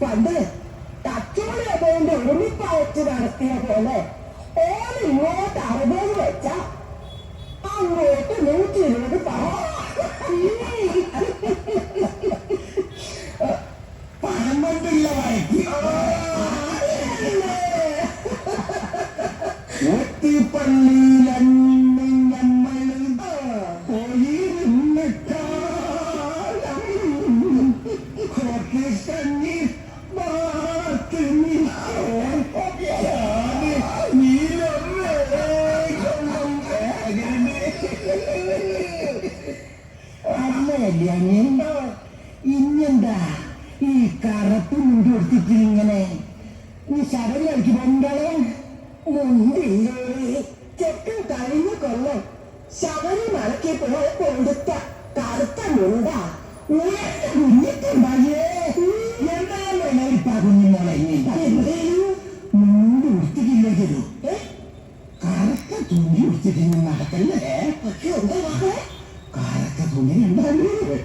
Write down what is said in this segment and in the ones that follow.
പണ്ട് തച്ചോളി അതുകൊണ്ട് ഉറുമിപ്പയറ്റ് നടത്തിയ പോലെ ഓൻ ഇങ്ങോട്ട് 60 വെച്ച അങ്ങോട്ട് 120 പണം കൊണ്ടുള്ള വഴക്ക് ഒത്തിപ്പള്ളിയിലന്ന് നമ്മൾ പോയിരുന്ന കാലം കണ്ണി മാത്ത് അമ്മയല്ലേ അങ്ങനെയുണ്ടോ? ഇന്നെന്താ ഈ കറുപ്പ് മുടി കൊടുത്തിട്ട് ഇങ്ങനെ നീ ശബരി കളിക്ക് പോകണ്ടേ? മുണ്ടില്ലേ ചെക്കൻ കഴിഞ്ഞ കൊല്ലം ശബരിമലയ്ക്ക് പോയപ്പോ എടുത്ത കറുത്ത മുണ്ട കുഞ്ഞിട്ടുണ്ടായേ എന്തായാലും ഇപ്പൊ കുഞ്ഞുമോളെ മുണ്ട് ഉടുത്തിട്ടില്ലെങ്കിലും കറുത്ത തുണി ഉടുത്തിട്ട് നടക്കല്ലേ? കറുത്ത തുണി ഉണ്ടാവില്ലേ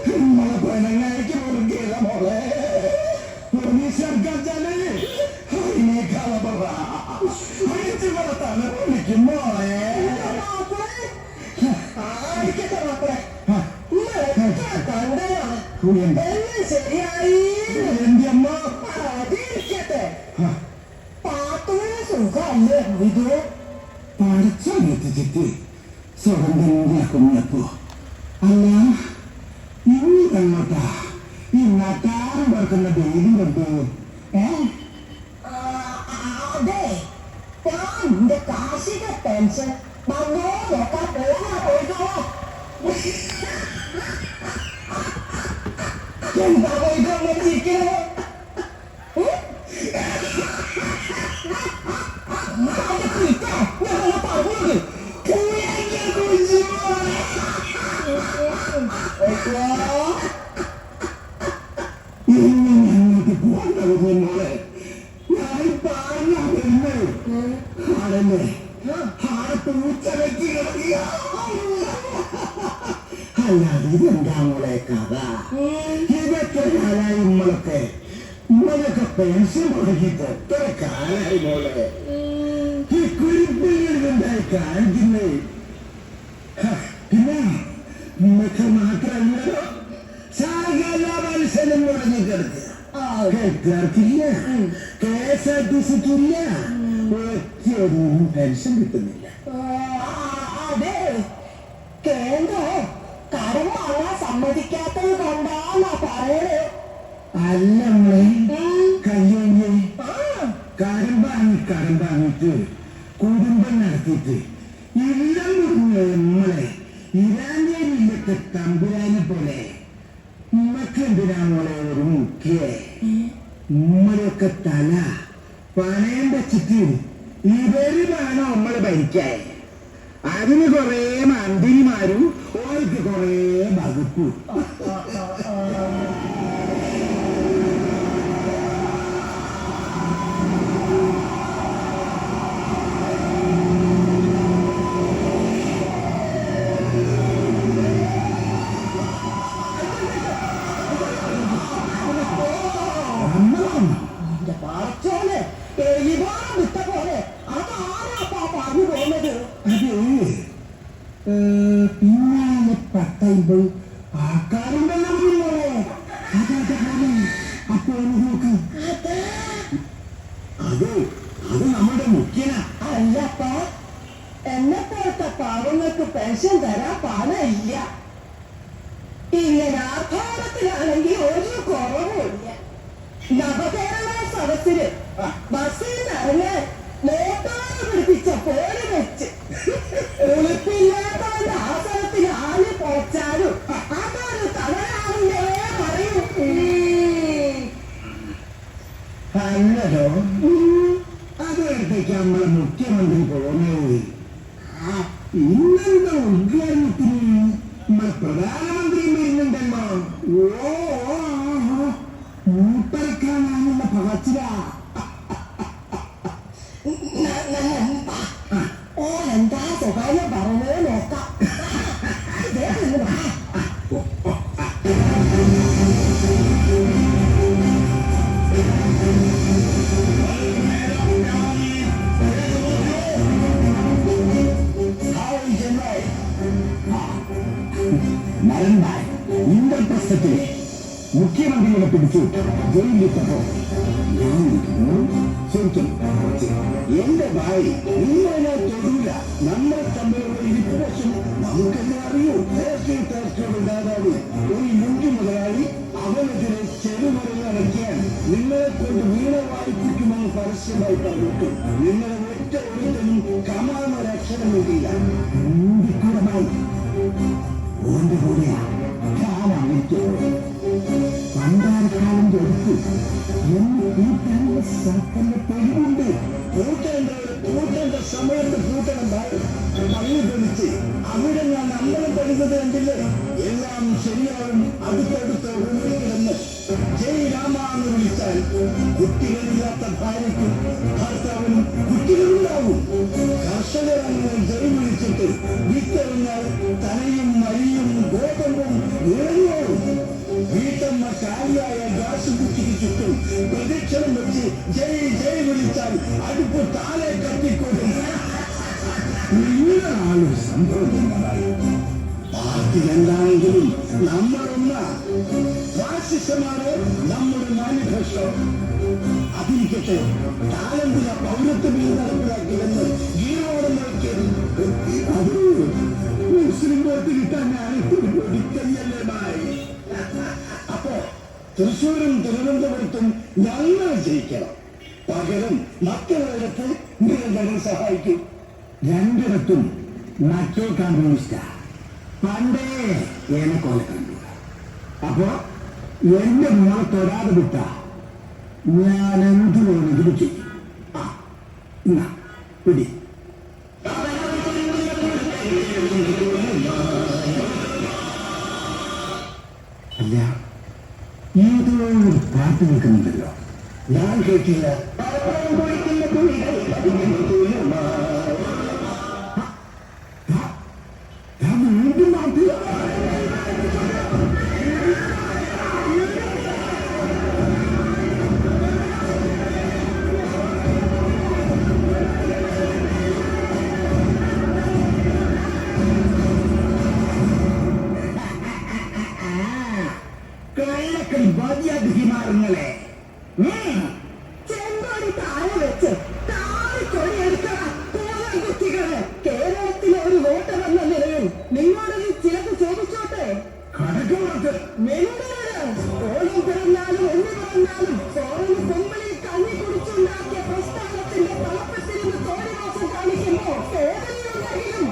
നമ്മളെ പെണ്ണങ്ങായിക്ക് മുറുകിയ മോളെ സർക്കാച്ചാല് അതിനേക്കാള അഴിച്ചു വളർത്താണ് വിളിക്കും മോളെ. ശരിയായി എന്റെ അമ്മ അതിരിക്കട്ടെ. പാത്തുവിന് സുഖല്ലേ ഇത്? പഠിച്ചെത്തിച്ചിട്ട് സ്വതന്ത്രം കുഞ്ഞപ്പോ അല്ല ഇനി കങ്ങോട്ടാ ഈ നട്ടാരം പറക്കുന്ന ഡെയിലി കൊണ്ട് അതെ ഞാൻ എന്റെ കാർഷിക പെൻഷൻ വന്നോ നോക്കാൻ പോയിട്ടോ. എന്താ പോയിട്ട് ചിരിക്കണേ? ഞങ്ങൾക്ക് പോകണ്ടാവുന്നു മോളെ. ഞാൻ പറഞ്ഞ ആടല്ലേ ആടെ പൂച്ച വെച്ച് കിടക്കുക. അല്ലാതെ ഇതെന്താ മോളെ കഥ? ഇതൊക്കെ കാലായി നമ്മളൊക്കെ പെൻഷൻ കൊടുക്കിട്ട് എത്ര കാലായി മോളെ? ഈ കുരിപ്പുണ്ടായി കാണിക്കുന്നേ. പിന്നെ നമുക്ക് മാത്രമല്ലോ സകല മത്സരം മുടങ്ങി കിടക്കുക. കേൾക്കാർക്കില്ല, KSRTCക്കില്ല, ഒറ്റയൊന്നും പെൻഷൻ കിട്ടുന്നില്ല. അതെ കേന്ദ്രം കടം വാങ്ങാൻ സമ്മതിക്കാത്തത് കൊണ്ടാന്നാ പറയണേ. അല്ല നമ്മളെ കയ്യേ കടം വാങ്ങിട്ട് കുടുംബം നടത്തിയിട്ട് ഇല്ലം മുറിഞ്ഞ നമ്മളെ ഇരാഞ്ചേരിയിലൊക്കെ തമ്പുരാനെ പോലെ ഉമ്മക്ക് എന്തിനാ മോളെ ഒരു മുഖ്യേ? ഉമ്മയൊക്കെ തല പണയം വെച്ചിട്ട് ഇവര് വേണം നമ്മള് ഭരിക്കാൻ. അതിന് കൊറേ മന്ത്രിമാരും ഓർക്ക് കൊറേ വകുപ്പും. പറച്ചോനെ എഴുതാൻ വിട്ട പോലെ അതാരാ പറഞ്ഞു പോകുന്നത്? അത് പിന്നാലെ 10-50 ആൾക്കാരുണ്ടല്ലോ മോളെ. അതൊക്കെ പോലെ അപ്പൊ നോക്ക്. അത് നമ്മുടെ മുഖ്യനാ. അല്ലപ്പ എന്നെ പോലത്തെ പാവങ്ങൾക്ക് പെൻഷൻ തരാൻ പണമില്ല. ഇങ്ങനെ ആഘോഷത്തിലാണെങ്കിൽ ഒരു കുറവുമില്ല. നവകേരള സദസ്സിന് ബസ്സിൽ നിറങ്ങാൻ മോട്ടാറ് പിടിപ്പിച്ച പോലെ വെച്ച് എളുപ്പില്ലാത്തവന്റെ ആസനത്തിൽ ആല് പോച്ചാലും അതൊരു തലയാണെന്നേ പറയൂ. അല്ലതോ അതെടുത്തേക്ക് നമ്മളെ മുഖ്യമന്ത്രി പോകുന്നത്. ഇന്നെന്താ ഉദ്ഘാടനത്തിന് നമ്മളെ പ്രധാനമന്ത്രിയും വരുന്നുണ്ടല്ലോ. മൂപ്പരക്കാനുള്ള പകച്ചില. ഓനെന്താ സ്വകാര്യം പറഞ്ഞത് നോക്കാം. കുട്ടിയെ പിടിച്ചു ജയിലിലിട്ടപ്പോ ശരിക്കും എന്റെ ഭായി നിങ്ങളെ ഞാൻ തൊടൂല. നമ്മൾ തമ്മിലുള്ള ഇരിപ്പുവശം നമുക്കെന്നെ അറിയൂ. നേതാവ് ഒരു മുൻകി മുതലാളി അവനെതിരെ ചെറുമുറയിൽ അടയ്ക്കാൻ നിങ്ങളെ കൊണ്ട് വീണ വായിപ്പിക്കുമെന്ന് പരസ്യമായി പറഞ്ഞിട്ട് നിങ്ങളെ ഒറ്റ ഒരുത്തനും കമാനൊരക്ഷരം വേണ്ടിയില്ല. കൂടമായി ഓന്റെ കൂടെയാ കാലമിട്ടോ പണ്ടാരക്കാലന്റെ അടുത്ത് എന്ന് കൂട്ടാനുള്ള സർക്കാരിന്റെ തെളിവുണ്ട്. കൂട്ടേണ്ട സമയത്ത് കൂട്ടണം പള്ളി തെളിച്ച് അവിടെ ഞാൻ അമ്പലം പണിതത് കണ്ടില്ലേ? എല്ലാം ശരിയാവും. അടുത്തടുത്ത് ഉള്ളിൽ ജയ് രാമ എന്ന് വിളിച്ചാൽ കുട്ടികളില്ലാത്ത ഭാര്യയ്ക്കും ഭർത്താവിനും കുട്ടികളുണ്ടാവും. കർഷകരങ്ങൾ ജയ് വിളിച്ചിട്ട് വിത്തെറിഞ്ഞാൽ തലയും മരിയും ഗോതമ്പും നിറഞ്ഞോളും. വീട്ടമ്മ കാലിയായ ഗ്യാസ് കുറ്റിക്ക് ചുറ്റും പ്രദക്ഷിണം വെച്ച് ജയ് ജയ് വിളിച്ചാൽ അടുപ്പ് താലെ കത്തിക്കൊടും. ഇങ്ങനാളും സംഭവങ്ങളുണ്ടായി. പാർട്ടി എന്താണെങ്കിലും നമ്മളൊന്ന ഫാസിസമാണ് നമ്മുടെ മാനിഫെസ്റ്റോ. അതിരിക്കട്ടെ, താലന്തിന പൗരത്വ ബിൽ നടപ്പിലാക്കിയെന്ന് ഗീരോടം നോക്കിയത് അത് മുസ്ലിം വോട്ട് കിട്ടാൻ ഞാനില്ലേ ബായി. അപ്പോ തൃശ്ശൂരും തിരുവനന്തപുരത്തും ഞങ്ങൾ ജയിക്കണം. പകരം മറ്റുള്ളവരത്ത് നിരന്തരം സഹായിക്കും. രണ്ടിടത്തും മറ്റേ കമ്മ്യൂണിസ്റ്റാ പണ്ടേ ഏനക്കോല കണ്ടു. അപ്പോ എന്റെ മോളെ തൊടാതെ വിട്ട ഞാൻ എന്ത് വേണമെങ്കിലും ചെയ്യും. എന്നാ പിടി. അല്ല, ഏതോ ഒരു പാട്ട് നിൽക്കുന്നുണ്ടല്ലോ, ഞാൻ കേട്ടില്ല. വീണ്ടും പാട്ട്. കള്ളക്കളി ബാധ്യാതിമാരങ്ങളെ ചെങ്കോടി താഴെ വെച്ച് താഴെക്കൊടിയെടുക്കണ കുട്ടികള്. കേരളത്തിലെ ഒരു വോട്ടർ എന്ന നിലയിൽ നിങ്ങളോട് ചിലത് ചോദിച്ചോട്ടെ. കടക്കുറത്ത് ഓണം പിറന്നാലും എന്ന് പറഞ്ഞാലും ചോറിന് കൊമ്പിളി കഞ്ഞി കുടിച്ചുണ്ടാക്കിയ പ്രസ്ഥാനത്തിന്റെ തലപ്പത്തിരുന്ന് തോന്നിവാസം കാണിക്കുമ്പോ വേദനയുണ്ടെങ്കിലും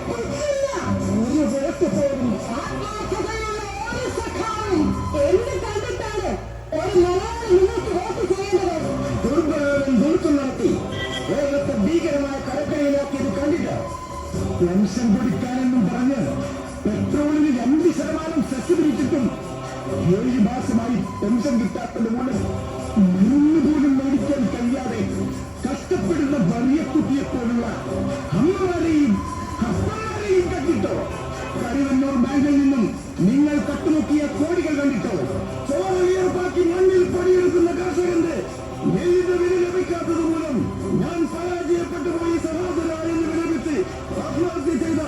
ഒരു വോട്ട് പോലും ആത്മാർത്ഥതയുള്ള ഒരു സഖാവും എന്ത് കണ്ടിട്ടാണ് ഒരു മലയാളി നിങ്ങൾക്ക് വോട്ട് ചെയ്യേണ്ടത്? ദുർബലം ദൂർത്തും നടത്തി കേരളത്തെ ഭീകരമായ കടക്കരയിലാക്കിയത് കണ്ടില്ല. പെൻഷൻ കൊടുക്കാനെന്നും പറഞ്ഞ് പെട്രോളിന് 2% സെസ് പിടിച്ചിട്ടും 7 മാസമായി പെൻഷൻ കിട്ടാത്തത് മൂലം മരുന്ന് പോലും മേടിക്കാൻ കഴിയാതെ കഷ്ടപ്പെടുന്ന വലിയക്കുട്ടിയെപ്പോലുള്ള അമ്മമാരെയും അപ്പന്മാരെയും കണ്ടിട്ടോ? കരുവന്നൂർ ബാങ്കിൽ നിന്നും നിങ്ങൾ കട്ടുമുക്കിയ കോടികൾ കണ്ടിട്ടോ? ചോറലിയർപ്പാക്കി മണ്ണിൽ പണിയെടുക്കുന്ന കർഷകന്റെ നെയ്ത വില ലഭിക്കാത്തത് മൂലം ഞാൻ പരാജയപ്പെട്ടു പോയി സഹോദര എന്ന് വിലപിച്ച് ആത്മഹത്യ ചെയ്ത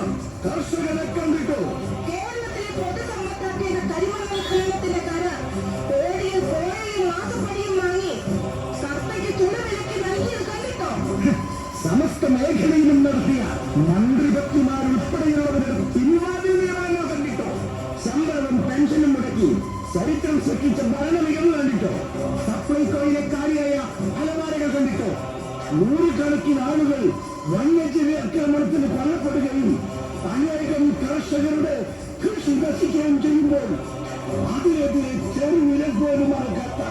കർഷകനെ കണ്ടിട്ടോ? കേരളത്തിലെ പൊതുസമ്പത്താക്കിയ കരിമണൽ ഖനനത്തിന്റെ കരാർ കോടിയും കോഴയും മാസപ്പടിയും വാങ്ങി കർത്തയ്ക്ക് തുണവിലയ്ക്ക് നൽകിയത് കണ്ടിട്ടോ? സമസ്ത മേഖലയിലും നടത്തിയ മന്ത്രിപത്നിമാരുൾപ്പെടെയുള്ളവരുടെ പിൻവാതിൽ നിയമനങ്ങൾ കണ്ടിട്ടോ? ശമ്പളവും പെൻഷനും മുടക്കി ചരിത്രം സൃഷ്ടിച്ച ഭരണമികവ് കണ്ടിട്ടോ? സപ്ലൈകോയിലെ കാര്യമായ അലമാരകൾ കണ്ടിട്ടോ? നൂറുകണക്കിന് ആളുകൾ വന്യജീവി ആക്രമണത്തിന് കൊല്ലപ്പെടുകയും അനേകം കർഷകരുടെ കൃഷി നശിക്കുകയും ചെയ്യുമ്പോൾ അതിനെതിരെ ചെറുവിരൽ പോലും മറക്കാത്ത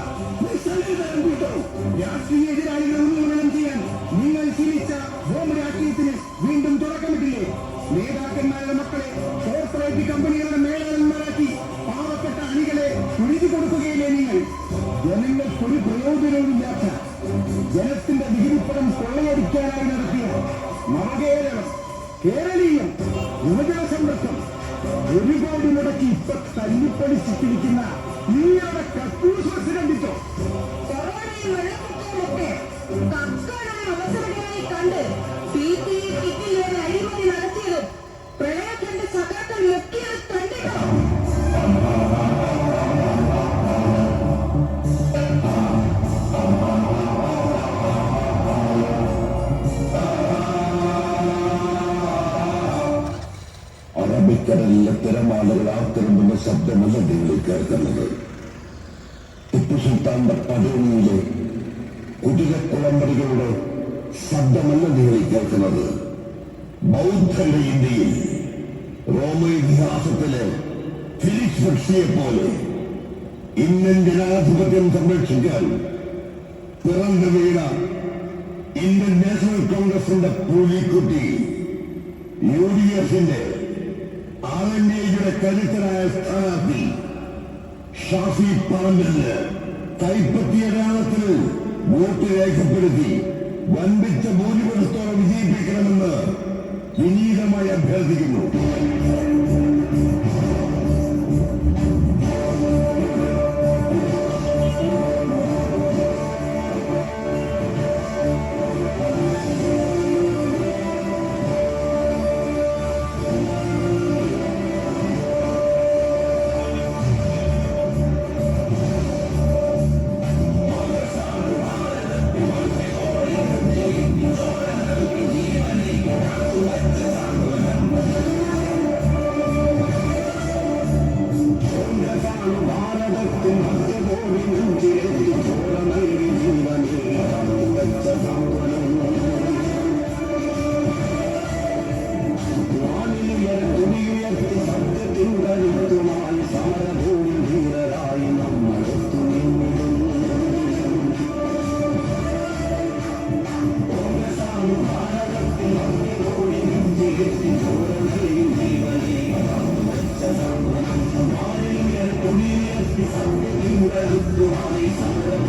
നിസ്സംഗത കണ്ടിട്ടോ? രാഷ്ട്രീയ എതിരാളികൾ ഉന്മൂലനം ചെയ്യാൻ നിങ്ങൾ ശീലിച്ച ഹോം രാഷ്ട്രീയത്തിന് വീണ്ടും തുടക്കമിട്ടില്ലേ? നേതാക്കന്മാരുടെ മക്കളെ കോർപ്പറേറ്റ് കമ്പനികളുടെ മേലാളന്മാരാക്കി പാവപ്പെട്ട അണികളെ കുഴിച്ചു കൊടുക്കുകയില്ലേ നിങ്ങൾ? ജനങ്ങൾക്കൊരു പ്രയോജനവുമില്ലാത്ത ജനത്തിന്റെ നികുതിപ്പണം കൊള്ളയടിക്കാനായി നടത്തിയ നവകേരളം, കേരളീയം, യുവജന സംരക്ഷണം 1 കോടി മുടക്കി ഇപ്പൊ തല്ലിപ്പടിച്ചിട്ടിരിക്കുന്ന നിങ്ങളുടെ കക്കൂസ് കണ്ടിട്ടോ? കൊറോണയും വെള്ളപ്പൊക്കവുമൊക്കെ കക്കാനായ അവസരങ്ങളായി കണ്ട് PPE കിറ്റിലെ അഴിമതി നടത്തിയതും പ്രളയത്തിന്റെ സഖാക്കൾ മുക്കിയത് കണ്ടിട്ടോ? തിരമാലകൾ ആത്തിരമ്പുന്ന ശബ്ദമല്ല നിങ്ങൾ കേൾക്കുന്നത്. ടിപ്പു സുൽത്താന്റെ പടയണിയിലെ കുതിരക്കുളമ്പടികളുടെ ശബ്ദമല്ല നിങ്ങൾ കേൾക്കുന്നത്. ബൗദ്ധന്റെ ഇന്ത്യയിൽ റോമ ഇതിഹാസത്തിലെ ഫിലിക്സ് ബക്ഷിയെ പോലെ ഇന്ത്യൻ ജനാധിപത്യം സംരക്ഷിക്കാൻ പിറന്നു വീണ ഇന്ത്യൻ നാഷണൽ കോൺഗ്രസിന്റെ പുലിക്കുട്ടി UDFന്റെ RNAയുടെ കരുത്തരായ സ്ഥാനാർത്ഥി ഷാഫി പറമ്പലിന് കൈപ്പറ്റിയ അടയാളത്തിൽ വോട്ട് രേഖപ്പെടുത്തി വൻപിച്ച ഭൂരിപക്ഷത്തോടെ വിജയിപ്പിക്കണമെന്ന് വിനീതമായി അഭ്യർത്ഥിക്കുന്നു. ും